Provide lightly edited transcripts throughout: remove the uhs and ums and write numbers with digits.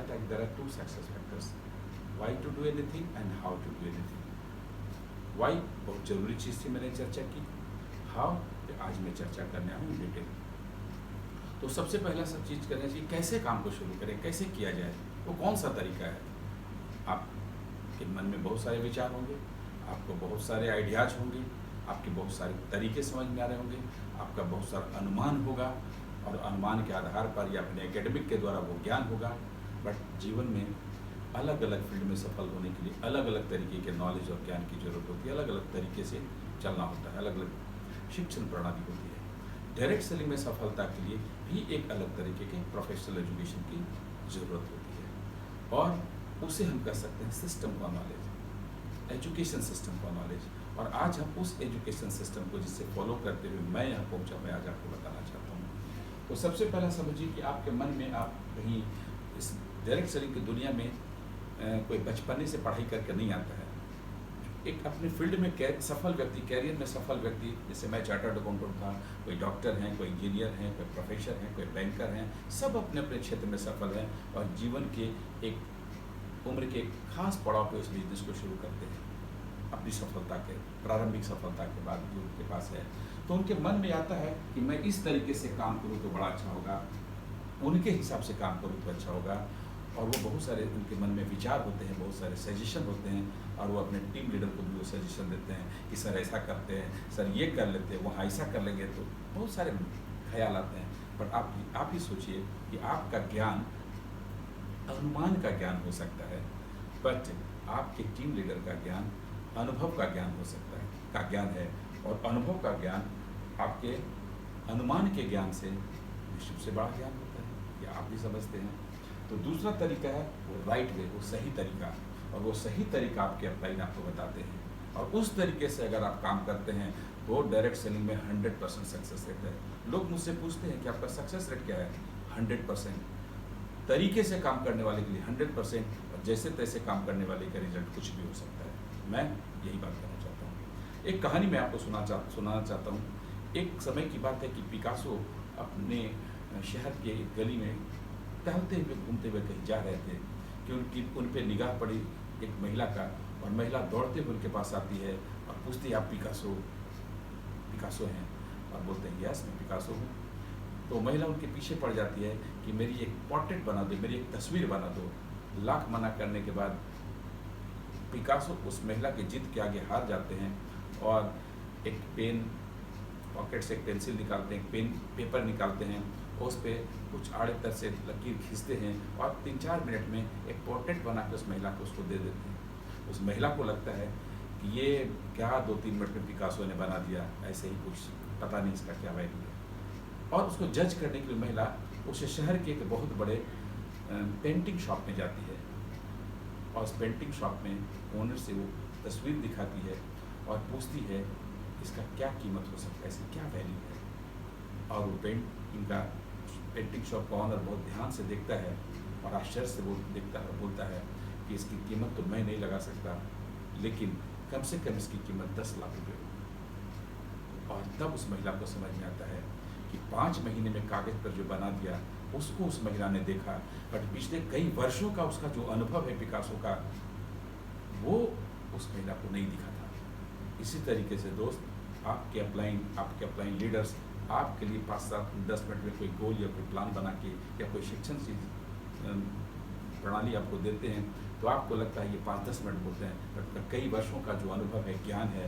था कि there are two success factors, why to do anything and how to do anything. Why बहुत जरूरी चीज़ थी, मैंने चर्चा की। हाउ आज मैं चर्चा करने आऊँ डिटेल। तो सबसे पहला सब चीज़ करना चाहिए, कैसे काम को शुरू करें, कैसे किया जाए, वो कौन सा तरीका है। आपके मन में बहुत सारे विचार होंगे, आपको बहुत सारे आइडियाज होंगे, आपके बहुत सारे तरीके समझ में आ रहे होंगे, आपका बहुत सारा अनुमान होगा, और अनुमान के आधार पर या अपने एकेडमिक के द्वारा वो ज्ञान होगा। बट जीवन में अलग अलग फील्ड में सफल होने के लिए अलग अलग तरीके के नॉलेज और ज्ञान की जरूरत होती है, अलग अलग तरीके से चलना होता है, अलग अलग शिक्षण प्रणाली होती है। डायरेक्ट सेलिंग में सफलता के लिए भी एक अलग तरीके के प्रोफेशनल एजुकेशन की ज़रूरत होती है, और उसे हम कह सकते हैं सिस्टम का नॉलेज, एजुकेशन सिस्टम का नॉलेज। और आज हम उस एजुकेशन सिस्टम को जिससे फॉलो करते हुए मैं यहाँ पहुँचा, मैं आज आपको बताना चाहता हूँ। तो सबसे पहला समझिए कि आपके मन में, आप कहीं इस डायरेक्ट सेलिंग की दुनिया में कोई बचपने से पढ़ाई करके नहीं आता है। एक अपने फील्ड में सफल व्यक्ति, कैरियर में सफल व्यक्ति, जैसे मैं चार्टर्ड अकाउंटेंट था, कोई डॉक्टर हैं, कोई इंजीनियर हैं, कोई प्रोफेसर हैं, कोई बैंकर हैं, सब अपने अपने क्षेत्र में सफल हैं, और जीवन के एक उम्र के एक खास पड़ाव पे उस बिजनेस को शुरू करते हैं। अपनी सफलता के, प्रारंभिक सफलता के बाद जो उनके पास है, तो उनके मन में आता है कि मैं इस तरीके से काम करूँ तो बड़ा अच्छा होगा, उनके हिसाब से काम करूँ तो अच्छा होगा। और वो बहुत सारे उनके मन में विचार होते हैं, बहुत सारे सजेशन होते हैं, और वो अपने टीम लीडर को भी वो सजेशन देते हैं कि सर ऐसा करते हैं, सर ये कर लेते हैं, वहाँ ऐसा कर लेंगे, तो बहुत सारे ख्याल आते हैं। बट आप ही सोचिए कि आपका ज्ञान अनुमान का ज्ञान हो सकता है, बट आपके टीम लीडर का ज्ञान अनुभव का ज्ञान हो सकता है, का ज्ञान है, और अनुभव का ज्ञान आपके अनुमान के ज्ञान से विश्व से बड़ा ज्ञान होता है, ये आप भी समझते हैं। तो दूसरा तरीका है वो राइट वे, वो सही तरीका, और वो सही तरीका आपके अपलाइन आपको बताते हैं, और उस तरीके से अगर आप काम करते हैं तो डायरेक्ट सेलिंग में 100% सक्सेस रेट है। लोग मुझसे पूछते हैं कि आपका सक्सेस रेट क्या है? 100%। तरीके से काम करने वाले के लिए 100%, और जैसे तैसे काम करने वाले का रिजल्ट कुछ भी हो सकता है। मैं यही बात करना चाहता हूँ। एक कहानी मैं आपको सुनाना चाहता हूँ। एक समय की बात है कि पिकासो अपने शहर के एक गली में टहलते हुए, घूमते हुए कहीं जा रहे थे कि उन पे निगाह पड़ी एक महिला का, और महिला दौड़ते हुए उनके पास आती है और पूछती है, आप पिकासो हैं? और बोलते हैं, यस मैं पिकासो हूँ। तो महिला उनके पीछे पड़ जाती है कि मेरी एक पोर्ट्रेट बना दो, मेरी एक तस्वीर बना दो। लाख मना करने के बाद पिकासो उस महिला की जिद के आगे हार जाते हैं, और एक पेन, पॉकेट से एक पेंसिल निकालते हैं, पेपर निकालते हैं, उस पर कुछ आड़े तर से लकीर खींचते हैं, और 3-4 मिनट में एक पोर्ट्रेट बना के उस महिला को उसको दे देते हैं। उस महिला को लगता है कि ये क्या 2-3 मिनट में पिकासो ने बना दिया, ऐसे ही कुछ, पता नहीं इसका क्या वैल्यू है। और उसको जज करने के लिए महिला उस शहर के एक बहुत बड़े पेंटिंग शॉप में जाती है, और उस पेंटिंग शॉप में ओनर से वो तस्वीर दिखाती है और पूछती है इसका क्या कीमत हो सकता है, इसकी क्या वैल्यू है। और वो पेंटिंग शॉप का ऑनर बहुत ध्यान से देखता है, और आश्चर्य से वो देखता है और बोलता है कि इसकी कीमत तो मैं नहीं लगा सकता, लेकिन कम से कम इसकी कीमत 10 लाख रुपये हो। और तब उस महिला को समझ में आता है कि 5 महीने में कागज पर जो बना दिया उसको उस महिला ने देखा, बट पिछले कई वर्षों का उसका जो अनुभव है पिकासो का, वो उस महिला को नहीं दिखा था। इसी तरीके से दोस्त, आपके अपलाइन लीडर्स आपके लिए 5-7-10 मिनट में कोई गोल या कोई प्लान बना के या कोई शिक्षण प्रणाली आपको देते हैं, तो आपको लगता है ये 5-10 मिनट बोलते हैं, बट कई वर्षों का जो अनुभव है, ज्ञान है,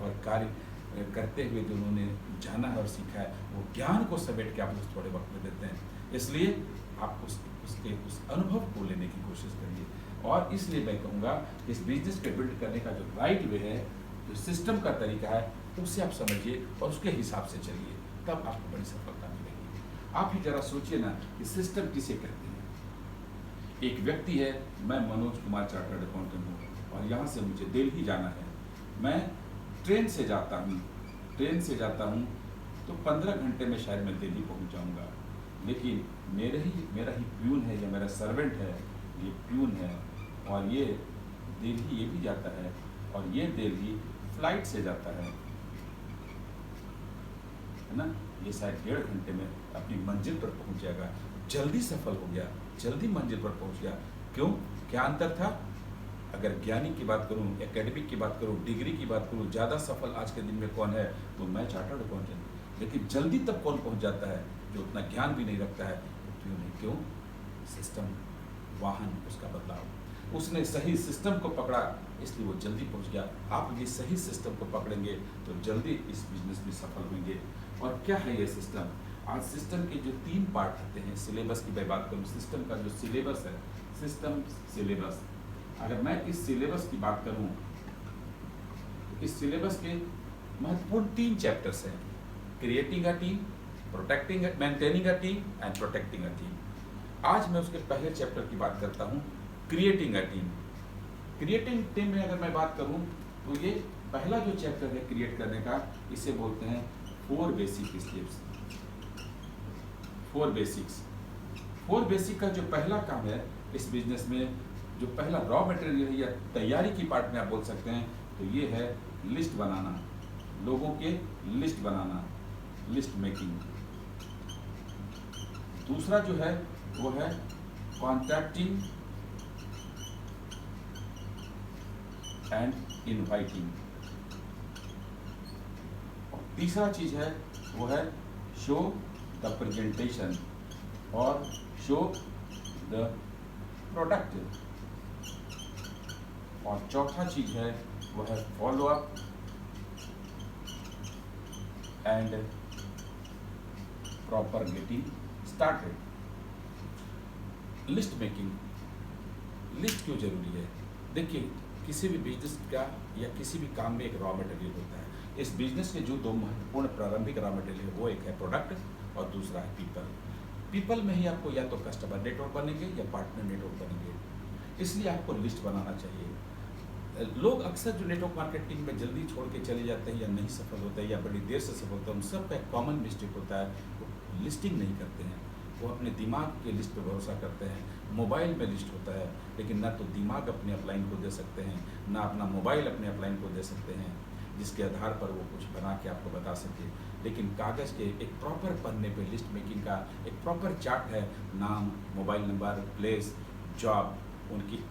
और कार्य करते हुए जो उन्होंने जाना है और सीखा है, वो ज्ञान को समेट के आप उस थोड़े वक्त में देते हैं। इसलिए आप उस अनुभव को लेने की कोशिश करिए। और इसलिए मैं कहूँगा कि इस बिजनेस को बिल्ड करने का जो राइट वे है, जो सिस्टम का तरीका है, उसे आप समझिए और उसके हिसाब से चलिए, तब आपको बड़ी सफलता मिलेगी। आप ही जरा सोचिए ना कि सिस्टम किसे कहते हैं। एक व्यक्ति है, मैं मनोज कुमार चार्टर्ड अकाउंटेंट हूँ, और यहाँ से मुझे दिल्ली जाना है। मैं ट्रेन से जाता हूँ तो 15 घंटे में शायद मैं दिल्ली पहुँच जाऊँगा, लेकिन मेरा ही प्यून है या मेरा सर्वेंट है, ये प्यून है, और ये दिल्ली ये भी जाता है, और ये दिल्ली फ्लाइट से जाता है ना। ये शायद 1.5 घंटे में अपनी मंजिल पर पहुंच जाएगा, जल्दी सफल हो गया। जल्दी मंजिल पर पहुंच गया। क्यों? क्या अंतर था? अगर ज्ञानी की बात करूं, एकेडमिक की बात करूं, डिग्री की बात करूं, ज़्यादा सफल आज के दिन में कौन है? तो मैं चार्टर्ड अकाउंटेंट। लेकिन जल्दी तक कौन पहुंच जाता है? जो उतना ज्ञान भी नहीं रखता है। क्यों नहीं? क्यों? सिस्टम, वाहन, उसका बदलाव। उसने सही सिस्टम को पकड़ा, इसलिए वो जल्दी पहुंच गया। आप ये सही सिस्टम को पकड़ेंगे तो जल्दी इस बिजनेस में सफल होंगे। और क्या है ये सिस्टम? आज सिस्टम के जो 3 पार्ट आते हैं, सिलेबस की मैं बात करूं, सिस्टम का जो सिलेबस है, सिस्टम सिलेबस, अगर मैं इस सिलेबस की बात करूं तो इस सिलेबस के महत्वपूर्ण 3 चैप्टर्स हैं: creating a team, protecting, maintaining a team and protecting a team. आज मैं उसके पहले चैप्टर की बात करता हूं, creating a team. Creating team में अगर मैं बात करूं तो ये पहला जो चैप्टर है क्रिएट करने का, इसे बोलते हैं 4 बेसिक स्टेप्स, 4 बेसिक्स। 4 बेसिक का जो पहला काम है इस बिजनेस में, जो पहला रॉ मटेरियल या तैयारी की पार्ट में आप बोल सकते हैं, तो ये है लिस्ट बनाना, लोगों के लिस्ट बनाना, लिस्ट मेकिंग। दूसरा जो है वो है कॉन्टैक्टिंग एंड इनवाइटिंग। और तीसरा चीज है वो है शो द प्रेजेंटेशन और शो द प्रोडक्ट। और चौथा चीज है वो है follow up and proper getting started. List making, list क्यों जरूरी है? देखिए, किसी भी बिजनेस का या किसी भी काम में एक रॉ मटेरियल होता है। इस बिजनेस के जो 2 महत्वपूर्ण प्रारंभिक रॉ मटेरियल है, वो एक है प्रोडक्ट और दूसरा है पीपल। पीपल में ही आपको या तो कस्टमर नेटवर्क बनेंगे या पार्टनर नेटवर्क बनेंगे, इसलिए आपको लिस्ट बनाना चाहिए। लोग अक्सर जो नेटवर्क मार्केटिंग में जल्दी छोड़ के चले जाते हैं या नहीं सफल होते हैं या बड़ी देर से सफल होते हैं, उन सब का एक कॉमन मिस्टेक होता है, वो लिस्टिंग नहीं करते हैं। वो अपने दिमाग के लिस्ट पे भरोसा करते हैं। मोबाइल में लिस्ट होता है, लेकिन ना तो दिमाग अपने अपलाइन को दे सकते हैं, ना अपना मोबाइल अपने अपलाइन को दे सकते हैं, जिसके आधार पर वो कुछ बना के आपको बता सके। लेकिन कागज़ के एक प्रॉपर पन्ने पे लिस्ट मेकिंग का एक प्रॉपर चार्ट है, नाम, मोबाइल नंबर, प्लेस, जॉब, उनकी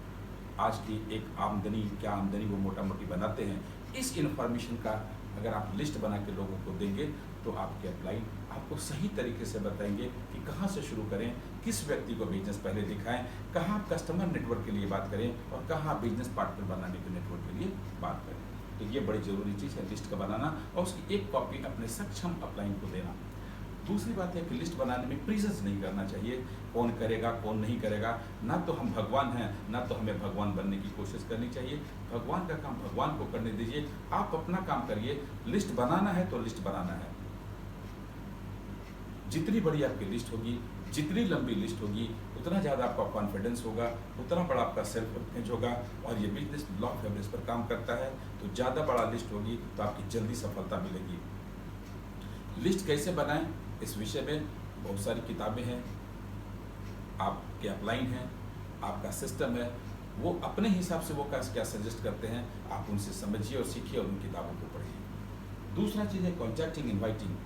आज की एक आमदनी, क्या आमदनी वो मोटा मोटी बनाते हैं। इस इन्फॉर्मेशन का अगर आप लिस्ट बना के लोगों को देंगे तो आपके अपलाइन आपको सही तरीके से बताएंगे कि कहाँ से शुरू करें, किस व्यक्ति को बिजनेस पहले दिखाएं, कहाँ कस्टमर नेटवर्क के लिए बात करें और कहाँ बिजनेस पार्टनर बनाने के नेटवर्क के लिए बात करें। तो ये बड़ी ज़रूरी चीज़ है लिस्ट का बनाना और उसकी एक कॉपी अपने सक्षम अपलाइन को देना। दूसरी बात है कि लिस्ट बनाने में प्रीजन्स नहीं करना चाहिए, कौन करेगा कौन नहीं करेगा। ना तो हम भगवान हैं, ना तो हमें भगवान बनने की कोशिश करनी चाहिए। भगवान का काम भगवान को करने दीजिए, आप अपना काम करिए। लिस्ट बनाना है तो लिस्ट बनाना है। जितनी बड़ी आपकी लिस्ट होगी, जितनी लंबी लिस्ट होगी, उतना ज़्यादा आपका कॉन्फिडेंस होगा, उतना बड़ा आपका सेल्फ इमेज होगा। और ये बिजनेस लॉ ऑफ एवरेज पर काम करता है, तो ज़्यादा बड़ा लिस्ट होगी तो आपकी जल्दी सफलता मिलेगी। लिस्ट कैसे बनाएं, इस विषय में बहुत सारी किताबें हैं, आपके अपलाइन हैं, आपका सिस्टम है, वो अपने हिसाब से वो क्या सजेस्ट करते हैं, आप उनसे समझिए और सीखिए और उन किताबों को पढ़िए। दूसरा चीज़ है कॉन्टैक्टिंग, इनवाइटिंग।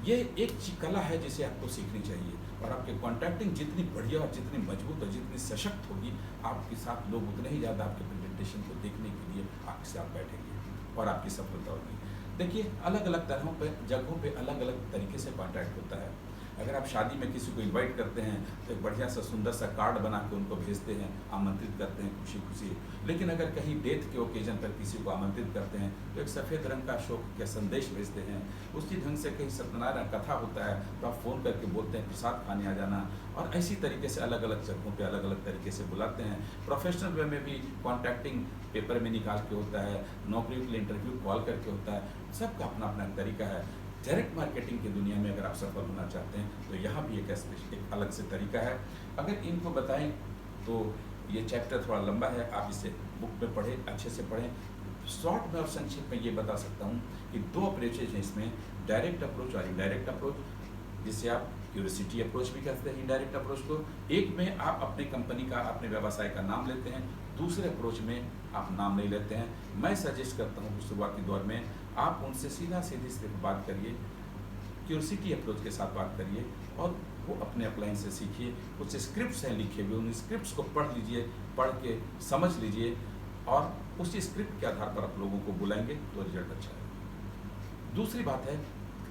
ये एक कला है जिसे आपको सीखनी चाहिए। और आपके कॉन्टैक्टिंग जितनी बढ़िया और जितनी मजबूत और जितनी सशक्त होगी, आपके साथ लोग उतने ही ज़्यादा आपके प्रेजेंटेशन को देखने के लिए आपके साथ बैठेंगे और आपकी सफलता होगी। देखिए, अलग अलग तरहों पे, जगहों पे अलग अलग तरीके से कॉन्टैक्ट होता है। अगर आप शादी में किसी को इनवाइट करते हैं तो एक बढ़िया सा सुंदर सा कार्ड बना के उनको भेजते हैं, आमंत्रित करते हैं खुशी खुशी। लेकिन अगर कहीं डेथ के ओकेजन पर किसी को आमंत्रित करते हैं तो एक सफ़ेद रंग का शोक का संदेश भेजते हैं। उसी ढंग से कहीं सत्यनारायण कथा होता है तो आप फ़ोन करके बोलते हैं प्रसाद खाने आ जाना। और ऐसी तरीके से अलग अलग जगहों पर अलग अलग तरीके से बुलाते हैं। प्रोफेशनल वे में भी कॉन्टैक्टिंग पेपर में निकाल के होता है, नौकरियों के लिए इंटरव्यू कॉल करके होता है। सबका अपना अपना तरीका है। डायरेक्ट मार्केटिंग की दुनिया में अगर आप सफल होना चाहते हैं तो यहाँ भी एक अलग से तरीका है। अगर इनको बताएं तो ये चैप्टर थोड़ा लंबा है, आप इसे बुक में पढ़ें, अच्छे से पढ़ें। शॉर्ट में और संक्षेप में ये बता सकता हूँ कि 2 अप्रोचेज हैं इसमें, डायरेक्ट अप्रोच और इनडायरेक्ट अप्रोच, जिसे आप क्यूरियोसिटी अप्रोच भी कहते हैं। इनडायरेक्ट अप्रोच को, एक में आप अपने कंपनी का, अपने व्यवसाय का नाम लेते हैं, दूसरे अप्रोच में आप नाम नहीं लेते हैं। मैं सजेस्ट करता हूँ कि शुरुआती दौर में आप उनसे सीधा सीधी सिर्फ बात करिए, क्यूरियोसिटी अप्रोच के साथ बात करिए और वो अपने अपलाइन से सीखिए। कुछ स्क्रिप्ट्स हैं लिखे हुए, उन स्क्रिप्ट्स को पढ़ लीजिए, पढ़ के समझ लीजिए और उसी स्क्रिप्ट के आधार पर आप लोगों को बुलाएंगे तो रिजल्ट अच्छा है। दूसरी बात है,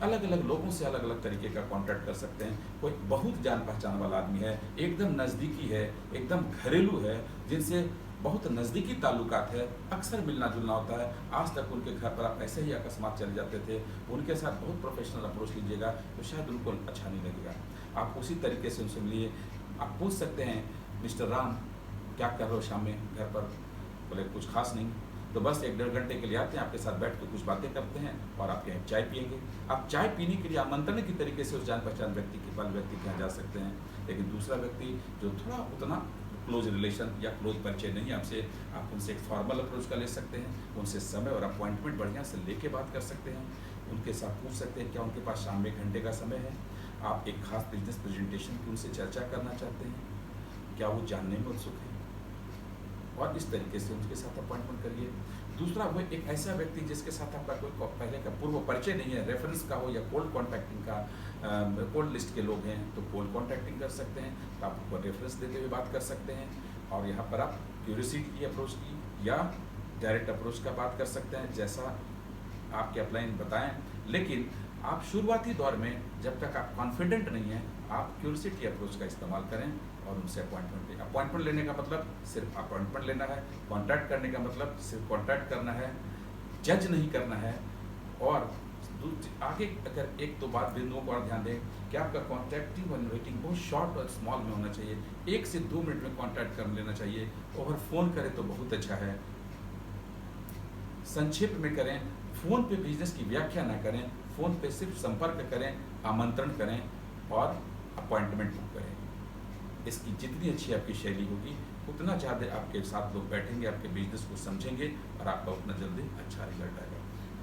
अलग अलग लोगों से अलग अलग तरीके का कांटेक्ट कर सकते हैं। कोई बहुत जान पहचान वाला आदमी है, एकदम नज़दीकी है, एकदम घरेलू है, जिनसे बहुत नज़दीकी ताल्लुकात है, अक्सर मिलना जुलना होता है, आज तक उनके घर पर आप ऐसे ही अकस्मात चले जाते थे, उनके साथ बहुत प्रोफेशनल अप्रोच लीजिएगा तो शायद उनको अच्छा नहीं लगेगा। आप उसी तरीके से उनसे मिलिए। आप पूछ सकते हैं, मिस्टर राम क्या कर रहे हो शाम में घर पर? बोले कुछ खास नहीं। तो बस 1-1.5 घंटे के लिए आते हैं, आपके साथ बैठ के कुछ बातें करते हैं और आपके यहाँ चाय पियेंगे। आप चाय पीने के लिए आमंत्रण की तरीके से उस जान पहचान व्यक्ति के यहाँ जा सकते हैं। लेकिन दूसरा व्यक्ति जो थोड़ा उतना क्लोज रिलेशन या क्लोज परिचय नहीं है आपसे, आप उनसे एक फॉर्मल अप्रोच का ले सकते हैं, उनसे समय और अपॉइंटमेंट बढ़िया से लेके बात कर सकते हैं। उनके साथ पूछ सकते हैं क्या उनके पास शाम में 1 घंटे का समय है, आप एक खास बिजनेस प्रेजेंटेशन की उनसे चर्चा करना चाहते हैं, क्या वो जानने में उत्सुक है, और इस तरीके से उनके साथ अपॉइंटमेंट करिए। दूसरा, वो एक ऐसा व्यक्ति जिसके साथ आपका कोई पहले का पूर्व परिचय नहीं है, रेफरेंस का हो या कोल्ड कॉन्टैक्टिंग का, कोल्ड लिस्ट के लोग हैं तो कोल्ड कॉन्टैक्टिंग कर सकते हैं, तो आप उनको रेफरेंस देते हुए बात कर सकते हैं। और यहाँ पर आप क्यूरियोसिटी की अप्रोच की या डायरेक्ट अप्रोच का बात कर सकते हैं, जैसा आपके अपलाइन बताएं। लेकिन आप शुरुआती दौर में जब तक आप कॉन्फिडेंट नहीं हैं, आप क्यूरियोसिटी अप्रोच का इस्तेमाल करें और उनसे अपॉइंटमेंट लेने का मतलब सिर्फ अपॉइंटमेंट लेना है, कॉन्टैक्ट करने का मतलब सिर्फ कॉन्टैक्ट करना है, जज नहीं करना है। और आगे अगर 1-2 बात बिंदुओं को और ध्यान दें कि आपका कॉन्टैक्टिंग और इन्वाइटिंग बहुत शॉर्ट और स्मॉल में होना चाहिए। 1 से 2 मिनट में कॉन्टैक्ट कर लेना चाहिए। ओवर फ़ोन करें तो बहुत अच्छा है, संक्षेप में करें। फ़ोन पे बिजनेस की व्याख्या ना करें, फ़ोन पे सिर्फ संपर्क करें, आमंत्रण करें और अपॉइंटमेंट बुक करें। इसकी जितनी अच्छी आपकी शैली होगी, उतना ज़्यादा आपके साथ लोग बैठेंगे, आपके बिजनेस को समझेंगे और आपका उतना जल्दी अच्छा रिजल्ट आएगा।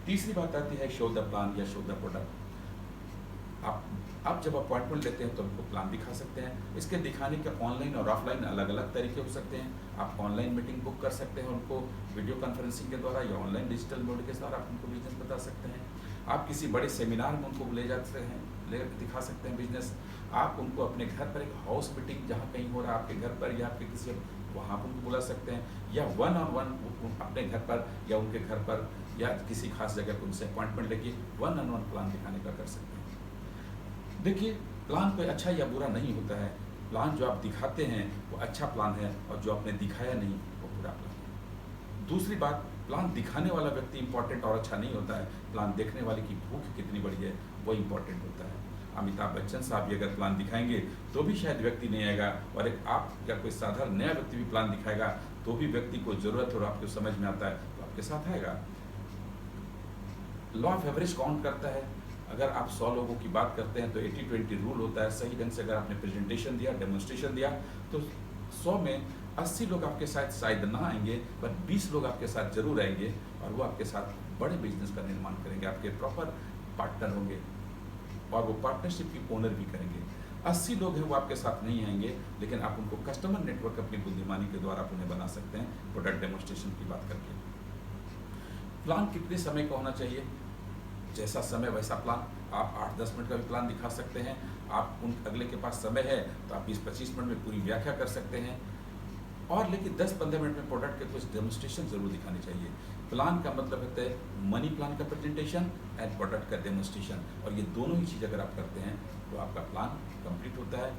तीसरी बात आती है शो द प्लान या शो द प्रोडक्ट। आप जब अपॉइंटमेंट लेते हैं तो उनको प्लान दिखा सकते हैं। इसके दिखाने के ऑनलाइन और ऑफलाइन अलग अलग तरीके हो सकते हैं। आप ऑनलाइन मीटिंग बुक कर सकते हैं उनको वीडियो कॉन्फ्रेंसिंग के द्वारा या ऑनलाइन डिजिटल मोड के द्वारा आप उनको बिजनेस बता सकते हैं। आप किसी बड़े सेमिनार में उनको ले जाते हैं, ले दिखा सकते हैं बिजनेस। आप उनको अपने घर पर एक हाउस मीटिंग जहाँ कहीं हो रहा है आपके घर पर या आपके किसी वहाँ पर उनको बुला सकते हैं, या 1-on-1 अपने घर पर या उनके घर पर या किसी खास जगह पर उनसे अपॉइंटमेंट लेके 1-on-1 प्लान दिखाने का कर सकते हैं। देखिए, प्लान कोई अच्छा या बुरा नहीं होता है। प्लान जो आप दिखाते हैं वो अच्छा प्लान है और जो आपने दिखाया नहीं वो बुरा प्लान है। दूसरी बात, प्लान दिखाने वाला व्यक्ति इंपॉर्टेंट और अच्छा नहीं होता है, प्लान देखने वाले की भूख कितनी बड़ी है वो इंपॉर्टेंट होता है। अमिताभ बच्चन साहब भी अगर प्लान दिखाएंगे तो भी शायद व्यक्ति नहीं आएगा, और एक आप या कोई साधारण नया व्यक्ति भी प्लान दिखाएगा तो भी व्यक्ति को ज़रूरत और आपको समझ में आता है तो आपके साथ आएगा। लॉ ऑफ एवरेज काउंट करता है। अगर आप 100 लोगों की बात करते हैं तो 80-20 रूल होता है। सही ढंग से अगर आपने प्रेजेंटेशन दिया, डेमोन्स्ट्रेशन दिया, तो 100 में 80 लोग आपके साथ शायद ना आएंगे, पर 20 लोग आपके साथ जरूर आएंगे और वो आपके साथ बड़े बिजनेस का निर्माण करेंगे, आपके प्रॉपर पार्टनर होंगे और वो पार्टनरशिप की ओनर भी करेंगे। 80 लोग हैं वो आपके साथ नहीं आएंगे, लेकिन आप उनको कस्टमर नेटवर्क अपनी बुद्धिमानी के द्वारा आप उन्हें बना सकते हैं प्रोडक्ट डेमोन्स्ट्रेशन की बात करके। प्लान कितने समय का होना चाहिए? जैसा समय वैसा प्लान। आप 8-10 मिनट का भी प्लान दिखा सकते हैं। आप उन अगले के पास समय है तो आप 20-25 मिनट में पूरी व्याख्या कर सकते हैं, और लेकिन 10-15 मिनट में प्रोडक्ट के कुछ डेमोन्स्ट्रेशन जरूर दिखानी चाहिए। प्लान का मतलब होता है मनी प्लान का प्रेजेंटेशन एंड प्रोडक्ट का डेमोन्स्ट्रेशन, और ये दोनों ही चीज़ अगर आप करते हैं तो आपका प्लान कंप्लीट होता है।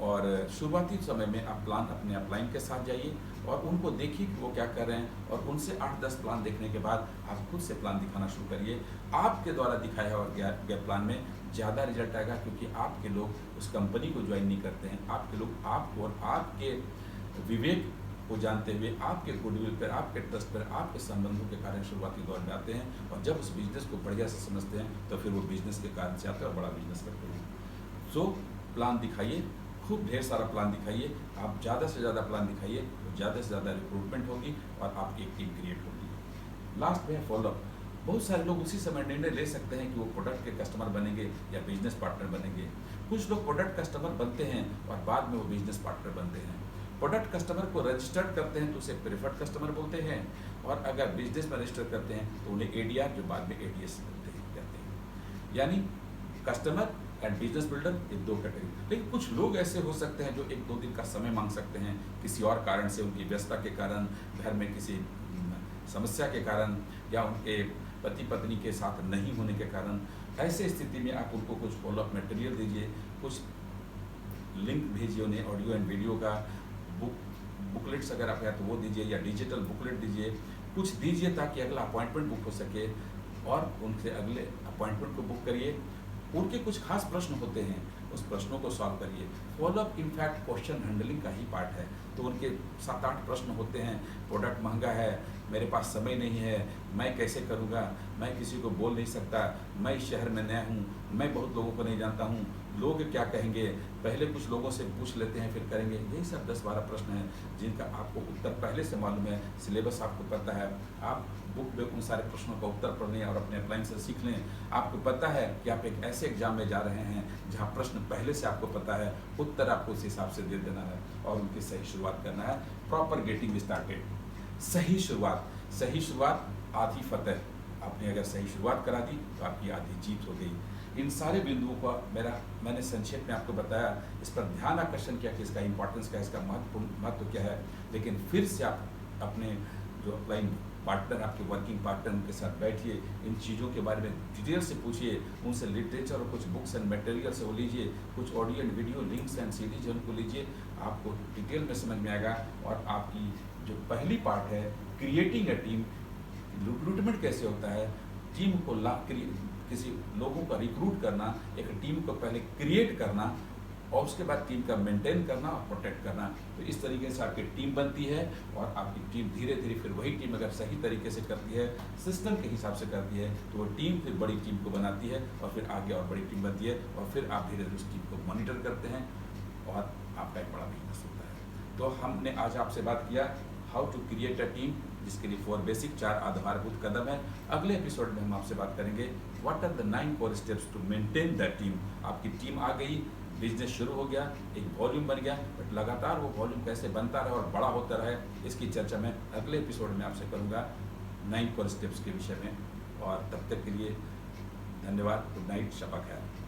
और शुरुआती समय में आप प्लान अपने अपलाइन के साथ जाइए और उनको देखिए कि वो क्या कर रहे हैं, और उनसे 8-10 प्लान देखने के बाद आप खुद से प्लान दिखाना शुरू करिए। आपके द्वारा दिखाया और गया प्लान में ज़्यादा रिजल्ट आएगा, क्योंकि आपके लोग उस कंपनी को ज्वाइन नहीं करते हैं। आपके लोग आपको और आपके विवेक को जानते हुए, आपके गुडविल पर, आपके ट्रस्ट पर, आपके संबंधों के कारण शुरुआती दौर में आते हैं, और जब उस बिजनेस को बढ़िया से समझते हैं तो फिर वो बिजनेस के कारण से आते हैं और बड़ा बिजनेस करते हैं। सो प्लान दिखाइए, खूब ढेर सारा प्लान दिखाइए। आप ज़्यादा से ज़्यादा प्लान दिखाइए तो ज़्यादा से ज़्यादा रिक्रूटमेंट होगी और आपकी एक टीम क्रिएट होगी। लास्ट में फॉलोअप। बहुत सारे लोग उसी समय निर्णय ले सकते हैं कि वो प्रोडक्ट के कस्टमर बनेंगे या बिजनेस पार्टनर बनेंगे। कुछ लोग प्रोडक्ट कस्टमर बनते हैं और बाद में वो बिजनेस पार्टनर बनते हैं। प्रोडक्ट कस्टमर को रजिस्टर्ड करते हैं तो उसे प्रेफर्ड कस्टमर बोलते हैं, और अगर बिजनेस में रजिस्टर करते हैं तो उन्हें ADR, जो बाद में ADS बोलते हैं, कहते हैं। यानी कस्टमर एंड बिजनेस बिल्डर, ये 2 कैटेगरी। लेकिन कुछ लोग ऐसे हो सकते हैं जो 1-2 दिन का समय मांग सकते हैं किसी और कारण से, उनकी व्यस्तता के कारण, घर में किसी समस्या के कारण, या उनके पति पत्नी के साथ नहीं होने के कारण। ऐसे स्थिति में आप उनको कुछ फॉलोअप मटेरियल दीजिए, कुछ लिंक भेजिए उन्हें ऑडियो एंड वीडियो का, बुकलेट्स अगर आप है तो वो दीजिए, या डिजिटल बुकलेट दीजिए, कुछ दीजिए ताकि अगला अपॉइंटमेंट बुक हो सके, और उनसे अगले अपॉइंटमेंट को बुक करिए। उनके कुछ खास प्रश्न होते हैं, उस प्रश्नों को सॉल्व करिए। फॉलोअप इनफैक्ट क्वेश्चन हैंडलिंग का ही पार्ट है। तो उनके 7-8 प्रश्न होते हैं, प्रोडक्ट महंगा है, मेरे पास समय नहीं है, मैं कैसे करूँगा, मैं किसी को बोल नहीं सकता, मैं इस शहर में नया हूँ, मैं बहुत लोगों को नहीं जानता हूँ, लोग क्या कहेंगे, पहले कुछ लोगों से पूछ लेते हैं फिर करेंगे। यही सब 10-12 प्रश्न हैं जिनका आपको उत्तर पहले से मालूम है, सिलेबस आपको पता है। आप बुक में उन सारे प्रश्नों का उत्तर पढ़ लें और अपने अप्लाइन से सीख लें। आपको पता है कि आप एक ऐसे एग्जाम में जा रहे हैं जहाँ प्रश्न पहले से आपको पता है, उत्तर आपको उस हिसाब से दे देना है और उनकी सही शुरुआत करना है। प्रॉपर गेटिंग स्टार्टेड, सही शुरुआत आधी फतेह। आपने अगर सही शुरुआत करा दी तो आपकी आधी जीत हो गई। इन सारे बिंदुओं को मैंने संक्षेप में आपको बताया, इस पर ध्यान आकर्षण किया कि इसका इंपॉर्टेंस क्या है, इसका महत्व क्या है। लेकिन फिर से आप अपने जो अपलाइन पार्टनर, आपके वर्किंग पार्टनर, उनके साथ बैठिए, इन चीज़ों के बारे में डिटेल से पूछिए, उनसे लिटरेचर और कुछ बुक्स एंड मटेरियल से वो लीजिए, कुछ audio and video links and CDs उनको लीजिए, आपको डिटेल में समझ में आएगा। और आपकी जो पहली पार्ट है, क्रिएटिंग अ टीम, रिक्रूटमेंट कैसे होता है, टीम को किसी लोगों का रिक्रूट करना, एक टीम को पहले क्रिएट करना और उसके बाद टीम का मेंटेन करना और प्रोटेक्ट करना। तो इस तरीके से आपकी टीम बनती है और आपकी टीम धीरे धीरे फिर वही टीम अगर सही तरीके से करती है, सिस्टम के हिसाब से करती है, तो वो टीम फिर बड़ी टीम को बनाती है और फिर आगे और बड़ी टीम बनती है और फिर आप धीरे धीरे उस टीम को मॉनिटर करते हैं और आपका एक बड़ा बिजनेस होता है। तो हमने आज आपसे बात किया how to create a team, जिसके लिए 4 बेसिक 4 आधारभूत कदम है। अगले एपिसोड में हम आपसे बात करेंगे what are the 9 core steps to maintain the team. आपकी टीम आ गई, बिजनेस शुरू हो गया, एक वॉल्यूम बन गया, बट लगातार वो वॉल्यूम कैसे बनता रहे और बड़ा होता रहे, इसकी चर्चा मैं अगले एपिसोड में आपसे करूँगा 9 कोर स्टेप्स के विषय में। और तब तक के लिए धन्यवाद। गुड नाइट, शबा खैर।